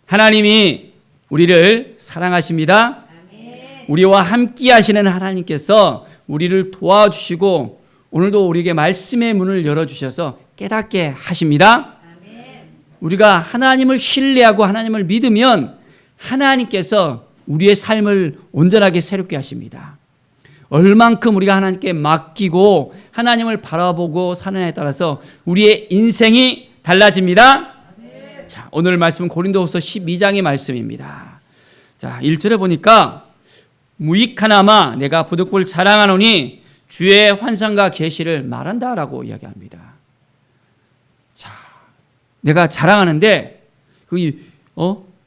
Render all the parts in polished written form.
하나님이 우리를 사랑하십니다. 우리와 함께 하시는 하나님께서 우리를 도와주시고 오늘도 우리에게 말씀의 문을 열어주셔서 깨닫게 하십니다. 우리가 하나님을 신뢰하고 하나님을 믿으면 하나님께서 우리의 삶을 온전하게 새롭게 하십니다. 얼만큼 우리가 하나님께 맡기고 하나님을 바라보고 사느냐에 따라서 우리의 인생이 달라집니다. 자, 오늘 말씀은 고린도후서 12장의 말씀입니다. 자, 1절에 보니까 무익하나마 내가 부득불 자랑하노니 주의 환상과 계시를 말한다라고 이야기합니다. 자, 내가 자랑하는데 그게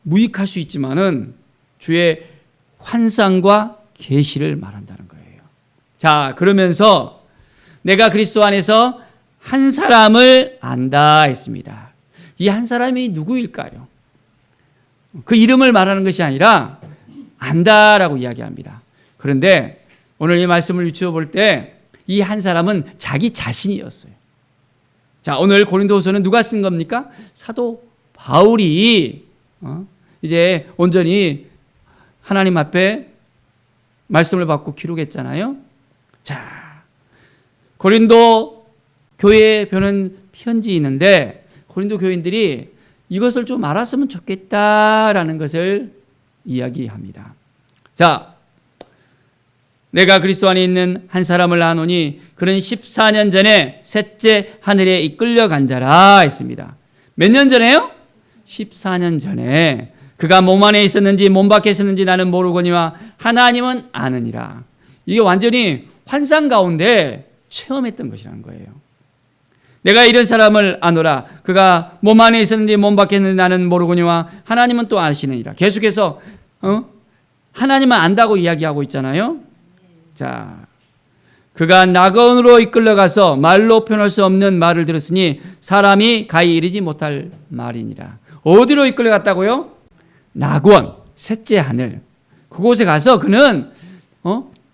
무익할 수 있지만은 주의 환상과 계시를 말한다는 거예요. 자, 그러면서 내가 그리스도 안에서 한 사람을 안다 했습니다. 이 한 사람이 누구일까요? 그 이름을 말하는 것이 아니라 안다라고 이야기합니다. 그런데 오늘 이 말씀을 유추해 볼 때 이 한 사람은 자기 자신이었어요. 자, 오늘 고린도후서는 누가 쓴 겁니까? 사도 바울이 이제 온전히 하나님 앞에 말씀을 받고 기록했잖아요. 자, 고린도 교회에 보낸 편지 있는데 고린도 교인들이 이것을 좀 알았으면 좋겠다라는 것을 이야기합니다. 자, 내가 그리스도 안에 있는 한 사람을 아노니 그는 14년 전에 셋째 하늘에 이끌려간 자라 했습니다. 몇 년 전에요? 14년 전에. 그가 몸 안에 있었는지 몸 밖에 있었는지 나는 모르거니와 하나님은 아느니라. 이게 완전히 환상 가운데 체험했던 것이라는 거예요. 내가 이런 사람을 아노라. 그가 몸 안에 있었는지 몸 밖에 있는지 나는 모르거니와 하나님은 또 아시느니라. 계속해서 하나님은 안다고 이야기하고 있잖아요. 자, 그가 낙원으로 이끌려가서 말로 표현할 수 없는 말을 들었으니 사람이 가히 이르지 못할 말이니라. 어디로 이끌려갔다고요? 낙원, 셋째 하늘. 그곳에 가서 그는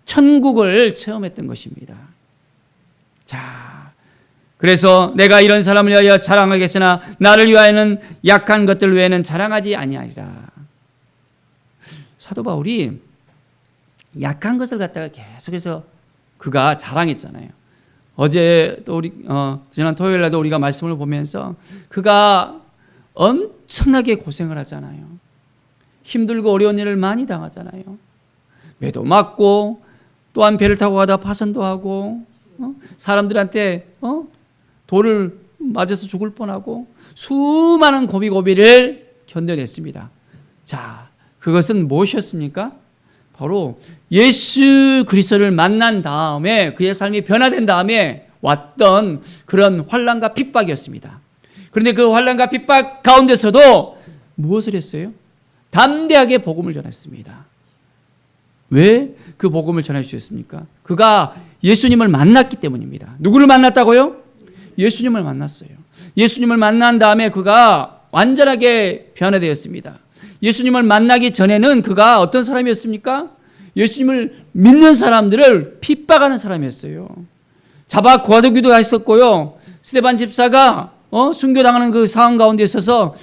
천국을 체험했던 것입니다. 자, 그래서 내가 이런 사람을 위하여 자랑하겠으나 나를 위하여는 약한 것들 외에는 자랑하지 아니하리라. 사도 바울이 약한 것을 갖다가 계속해서 그가 자랑했잖아요. 어제 또 우리 지난 토요일 날도 우리가 말씀을 보면서 그가 엄청나게 고생을 하잖아요. 힘들고 어려운 일을 많이 당하잖아요. 매도 맞고 또한 배를 타고 가다 파선도 하고 사람들한테 돌을 맞아서 죽을 뻔하고 수많은 고비고비를 견뎌냈습니다. 자, 그것은 무엇이었습니까? 바로 예수 그리스도를 만난 다음에 그의 삶이 변화된 다음에 왔던 그런 환난과 핍박이었습니다. 그런데 그 환난과 핍박 가운데서도 무엇을 했어요? 담대하게 복음을 전했습니다. 왜 그 복음을 전할 수 있습니까? 그가 예수님을 만났기 때문입니다. 누구를 만났다고요? 예수님을 만났어요. 예수님을 만난 다음에 그가 완전하게 변화되었습니다. 예수님을 만나기 전에는 그가 어떤 사람이었습니까? 예수님을 믿는 사람들을 핍박하는 사람이었어요. 잡아 고아두기도 했었고요. 스데반 집사가 순교당하는 그 상황 가운데 있어서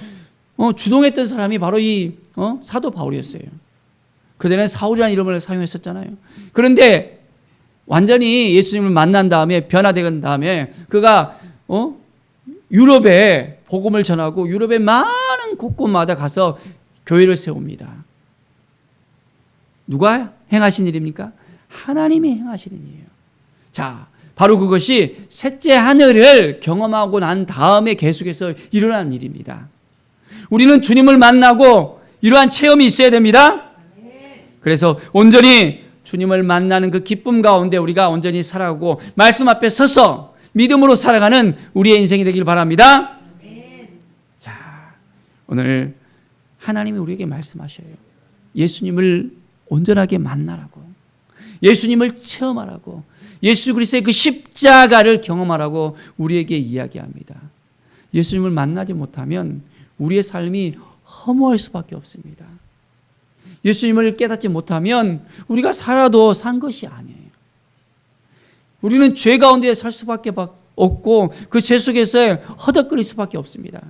주동했던 사람이 바로 이 사도 바울이었어요. 그전에는 사울이라는 이름을 사용했었잖아요. 그런데 완전히 예수님을 만난 다음에 변화된 다음에 그가 유럽에 복음을 전하고 유럽의 많은 곳곳마다 가서 교회를 세웁니다. 누가 행하신 일입니까? 하나님이 행하신 일이에요. 자, 바로 그것이 셋째 하늘을 경험하고 난 다음에 계속해서 일어난 일입니다. 우리는 주님을 만나고 이러한 체험이 있어야 됩니다. 그래서 온전히 주님을 만나는 그 기쁨 가운데 우리가 온전히 살아가고 말씀 앞에 서서 믿음으로 살아가는 우리의 인생이 되길 바랍니다. 자, 오늘 하나님이 우리에게 말씀하셔요. 예수님을 온전하게 만나라고, 예수님을 체험하라고, 예수 그리스도의 그 십자가를 경험하라고 우리에게 이야기합니다. 예수님을 만나지 못하면 우리의 삶이 허무할 수밖에 없습니다. 예수님을 깨닫지 못하면 우리가 살아도 산 것이 아니에요. 우리는 죄 가운데 살 수밖에 없고 그 죄 속에서 허덕거릴 수밖에 없습니다.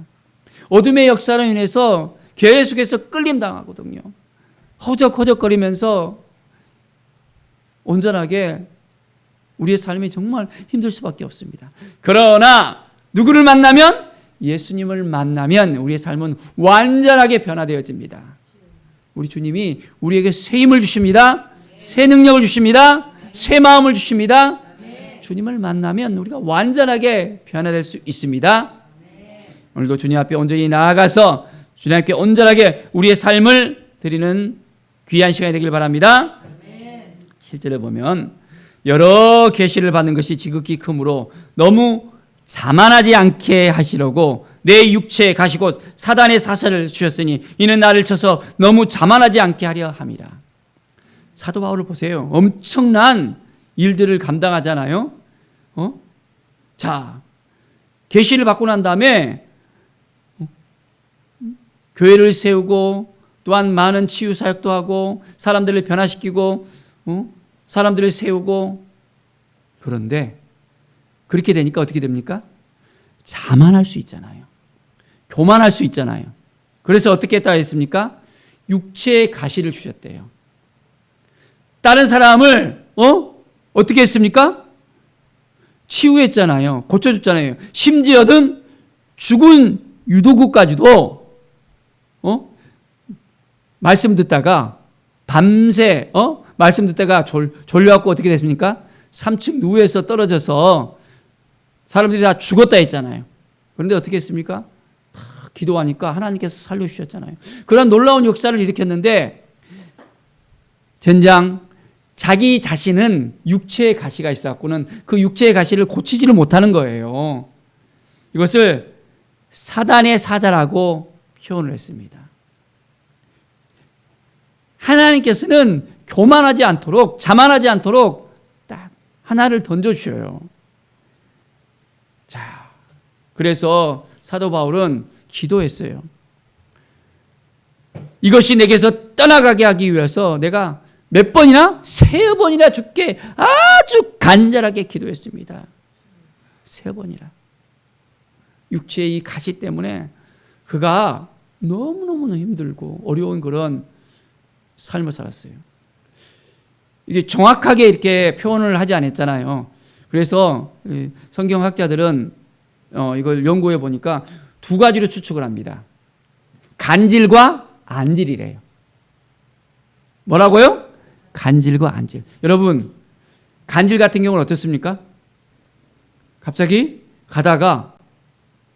어둠의 역사로 인해서 계속해서 끌림당하거든요. 허적허적거리면서 온전하게 우리의 삶이 정말 힘들 수밖에 없습니다. 그러나 누구를 만나면, 예수님을 만나면 우리의 삶은 완전하게 변화되어집니다. 우리 주님이 우리에게 새 힘을 주십니다. 새 능력을 주십니다. 새 마음을 주십니다. 주님을 만나면 우리가 완전하게 변화될 수 있습니다. 오늘도 주님 앞에 온전히 나아가서 주님 앞에 온전하게 우리의 삶을 드리는 귀한 시간이 되길 바랍니다. 7절에 보면 여러 계시를 받는 것이 지극히 크므로 너무 자만하지 않게 하시려고 내 육체에 가시고 사단의 사슬을 주셨으니 이는 나를 쳐서 너무 자만하지 않게 하려 함이라. 사도 바울을 보세요. 엄청난 일들을 감당하잖아요. 자, 계시를 받고 난 다음에 교회를 세우고 또한 많은 치유 사역도 하고 사람들을 변화시키고 사람들을 세우고, 그런데 그렇게 되니까 어떻게 됩니까? 자만할 수 있잖아요. 교만할 수 있잖아요. 그래서 어떻게 했다 했습니까? 육체의 가시를 주셨대요. 다른 사람을 어떻게 했습니까? 치유했잖아요. 고쳐줬잖아요. 심지어는 죽은 유도구까지도 말씀 듣다가 밤새 말씀 듣다가 졸려갖고 어떻게 됐습니까? 3층 누에서 떨어져서 사람들이 다 죽었다 했잖아요. 그런데 어떻게 했습니까? 다 기도하니까 하나님께서 살려주셨잖아요. 그런 놀라운 역사를 일으켰는데, 젠장 자기 자신은 육체의 가시가 있어갖고는 그 육체의 가시를 고치지를 못하는 거예요. 이것을 사단의 사자라고 표현을 했습니다. 하나님께서는 교만하지 않도록, 자만하지 않도록 딱 하나를 던져주셔요. 자, 그래서 사도 바울은 기도했어요. 이것이 내게서 떠나가게 하기 위해서 내가 몇 번이나? 3번이나 죽게 아주 간절하게 기도했습니다. 3번이나. 육체의 이 가시 때문에 그가 너무너무 힘들고 어려운 그런 삶을 살았어요. 이게 정확하게 이렇게 표현을 하지 않았잖아요. 그래서 성경학자들은 이걸 연구해 보니까 2가지로 추측을 합니다. 간질과 안질이래요. 뭐라고요? 간질과 안질. 여러분, 간질 같은 경우는 어떻습니까? 갑자기 가다가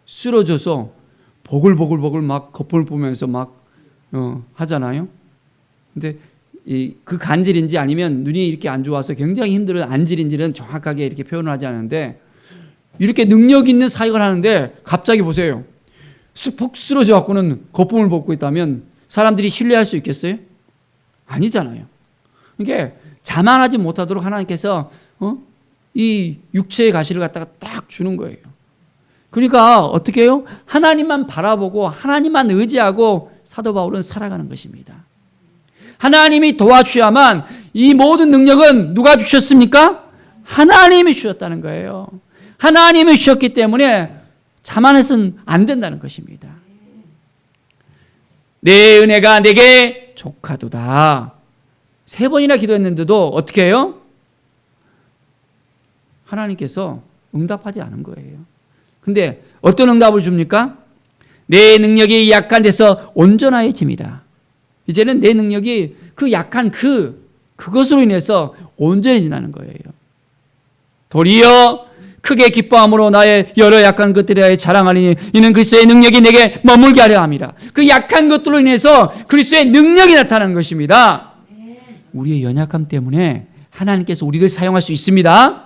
쓰러져서 보글보글 막 거품을 보면서 막 하잖아요. 근데 그 간질인지 아니면 눈이 이렇게 안 좋아서 굉장히 힘들은 안질인지는 정확하게 이렇게 표현을 하지 않는데, 이렇게 능력 있는 사역을 하는데 갑자기 보세요. 푹 쓰러져 갖고는 거품을 벗고 있다면 사람들이 신뢰할 수 있겠어요? 아니잖아요. 그러니까 자만하지 못하도록 하나님께서 이 육체의 가시를 갖다가 딱 주는 거예요. 그러니까 어떻게 해요? 하나님만 바라보고 하나님만 의지하고 사도 바울은 살아가는 것입니다. 하나님이 도와주셔야만, 이 모든 능력은 누가 주셨습니까? 하나님이 주셨다는 거예요. 하나님이 주셨기 때문에 자만해서는 안 된다는 것입니다. 내 은혜가 내게 족하도다. 3번이나 기도했는데도 어떻게 해요? 하나님께서 응답하지 않은 거예요. 근데 어떤 응답을 줍니까? 내 능력이 약한 데서 온전해집니다. 이제는 내 능력이 그 약한 그것으로 인해서 온전해지는 거예요. 도리어 크게 기뻐함으로 나의 여러 약한 것들에 자랑하리니 이는 그리스도의 능력이 내게 머물게 하려 함이라. 그 약한 것들로 인해서 그리스도의 능력이 나타나는 것입니다. 우리의 연약함 때문에 하나님께서 우리를 사용할 수 있습니다.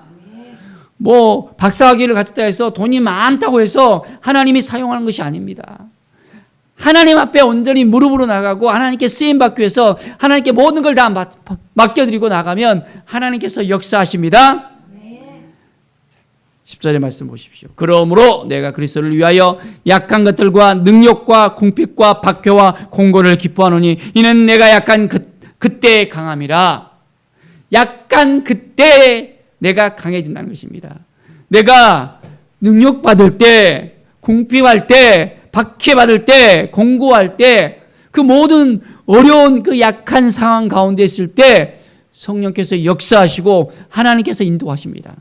뭐 박사학위를 갖췄다 해서 돈이 많다고 해서 하나님이 사용하는 것이 아닙니다. 하나님 앞에 온전히 무릎으로 나가고 하나님께 쓰임받기 위해서 하나님께 모든 걸 다 맡겨드리고 나가면 하나님께서 역사하십니다. 10절의 말씀 보십시오. 그러므로 내가 그리스도를 위하여 약한 것들과 능력과 궁핍과 박해와 공고를 기뻐하노니 이는 내가 약한 그때 강함이라. 약한 그때 내가 강해진다는 것입니다. 내가 능력받을 때, 궁핍할 때, 박해받을 때, 공고할 때 그 모든 어려운 그 약한 상황 가운데 있을 때 성령께서 역사하시고 하나님께서 인도하십니다.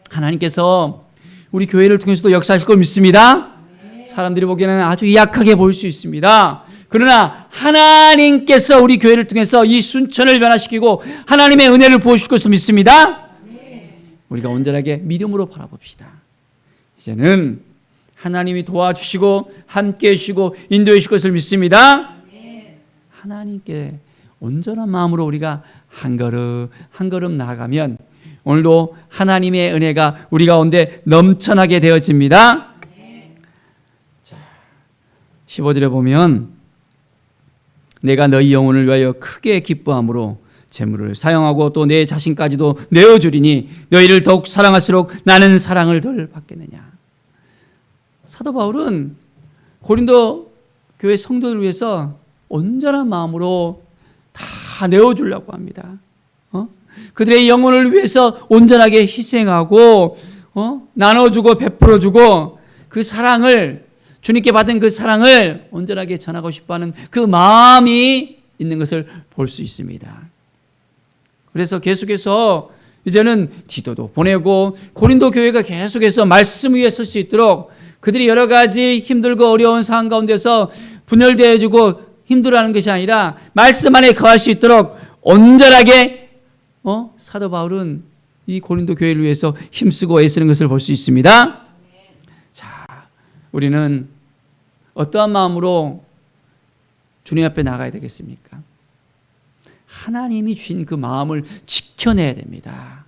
하나님께서 우리 교회를 통해서도 역사하실 걸 믿습니다. 사람들이 보기에는 아주 약하게 보일 수 있습니다. 그러나 하나님께서 우리 교회를 통해서 이 순천을 변화시키고 하나님의 은혜를 부어주실 것을 믿습니다. 우리가 온전하게 믿음으로 바라봅시다. 이제는 하나님이 도와주시고 함께해 주시고 인도해 주실 것을 믿습니다. 하나님께 온전한 마음으로 우리가 한 걸음 한 걸음 나아가면 오늘도 하나님의 은혜가 우리 가운데 넘쳐나게 되어집니다. 자, 15절에 보면 내가 너희 영혼을 위하여 크게 기뻐함으로 재물을 사용하고 또 내 자신까지도 내어주리니 너희를 더욱 사랑할수록 나는 사랑을 덜 받겠느냐. 사도 바울은 고린도 교회 성도들을 위해서 온전한 마음으로 다 내어주려고 합니다. 그들의 영혼을 위해서 온전하게 희생하고 나눠주고 베풀어주고 그 사랑을 주님께 받은 그 사랑을 온전하게 전하고 싶어하는 그 마음이 있는 것을 볼 수 있습니다. 그래서 계속해서 이제는 디도도 보내고 고린도 교회가 계속해서 말씀 위에 설 수 있도록 그들이 여러 가지 힘들고 어려운 상황 가운데서 분열되어지고 힘들어하는 것이 아니라 말씀 안에 거할 수 있도록 온전하게 사도 바울은 이 고린도 교회를 위해서 힘쓰고 애쓰는 것을 볼 수 있습니다. 자, 우리는 어떠한 마음으로 주님 앞에 나가야 되겠습니까? 하나님이 주신 그 마음을 지켜내야 됩니다.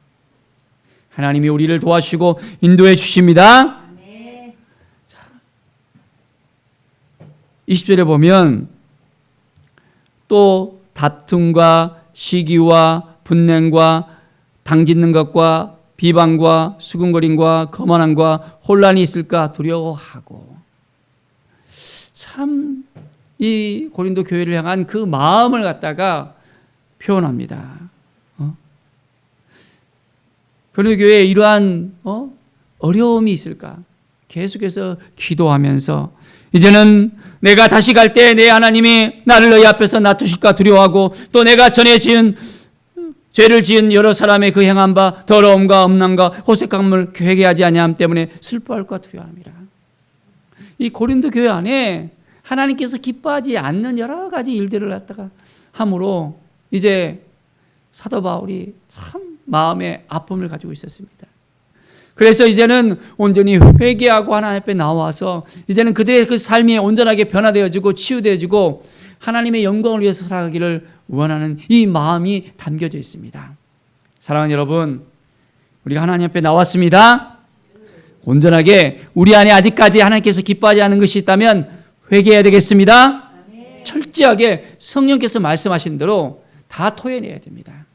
하나님이 우리를 도와주시고 인도해 주십니다. 자, 20절에 보면 또 다툼과 시기와 분냉과 당짓는 것과 비방과 수군거림과 거만함과 혼란이 있을까 두려워하고. 참 이 고린도 교회를 향한 그 마음을 갖다가 표현합니다. 고린도 교회에 이러한 어려움이 있을까 계속해서 기도하면서 이제는 내가 다시 갈 때 내 하나님이 나를 너희 앞에서 놔두실까 두려워하고 또 내가 전에 죄를 지은 여러 사람의 그 행한 바 더러움과 음란과 호색함을 회개하지 아니함 때문에 슬퍼할까 두려워합니다. 이 고린도 교회 안에 하나님께서 기뻐하지 않는 여러 가지 일들을 갖다가 함으로 이제 사도 바울이 참 마음의 아픔을 가지고 있었습니다. 그래서 이제는 온전히 회개하고 하나님 앞에 나와서 이제는 그들의 그 삶이 온전하게 변화되어지고 치유되어지고 하나님의 영광을 위해서 살아가기를 원하는 이 마음이 담겨져 있습니다. 사랑하는 여러분, 우리가 하나님 앞에 나왔습니다. 온전하게 우리 안에 아직까지 하나님께서 기뻐하지 않는 것이 있다면 회개해야 되겠습니다. 철저하게 성령께서 말씀하신 대로 다 토해내야 됩니다.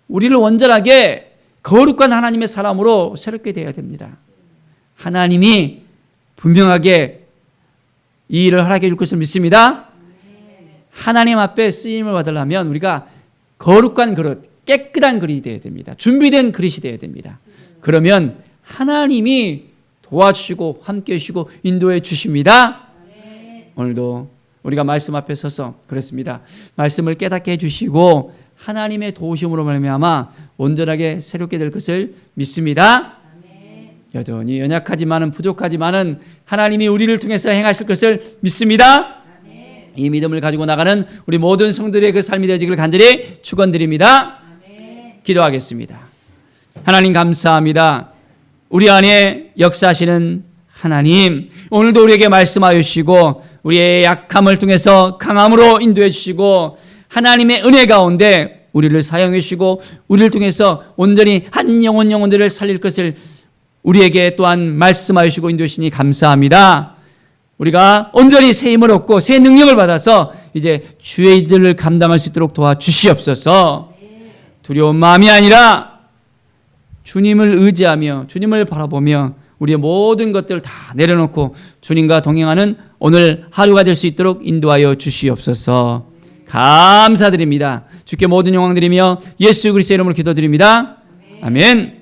우리를 온전하게 거룩한 하나님의 사람으로 새롭게 되어야 됩니다. 하나님이 분명하게 이 일을 허락해 줄 것을 믿습니다. 하나님 앞에 쓰임을 받으려면 우리가 거룩한 그릇, 깨끗한 그릇이 되어야 됩니다. 준비된 그릇이 되어야 됩니다. 그러면 하나님이 도와주시고 함께해 주시고 인도해 주십니다. 오늘도 우리가 말씀 앞에 서서 그렇습니다. 말씀을 깨닫게 해주시고 하나님의 도우심으로 말미암아 온전하게 새롭게 될 것을 믿습니다. 여전히 연약하지만은 부족하지만은 하나님이 우리를 통해서 행하실 것을 믿습니다. 이 믿음을 가지고 나가는 우리 모든 성도들의 그 삶이 되어지기를 간절히 축원드립니다. 기도하겠습니다. 하나님 감사합니다. 우리 안에 역사하시는 하나님, 오늘도 우리에게 말씀하여 주시고 우리의 약함을 통해서 강함으로 인도해 주시고 하나님의 은혜 가운데 우리를 사용해 주시고 우리를 통해서 온전히 한 영혼들을 살릴 것을 우리에게 또한 말씀하여 주시고 인도해 주시니 감사합니다. 우리가 온전히 새 힘을 얻고 새 능력을 받아서 이제 주의 일들을 감당할 수 있도록 도와주시옵소서. 두려운 마음이 아니라 주님을 의지하며 주님을 바라보며 우리의 모든 것들을 다 내려놓고 주님과 동행하는 오늘 하루가 될 수 있도록 인도하여 주시옵소서. 감사드립니다. 주께 모든 영광 드리며 예수 그리스도의 이름으로 기도드립니다. 아멘.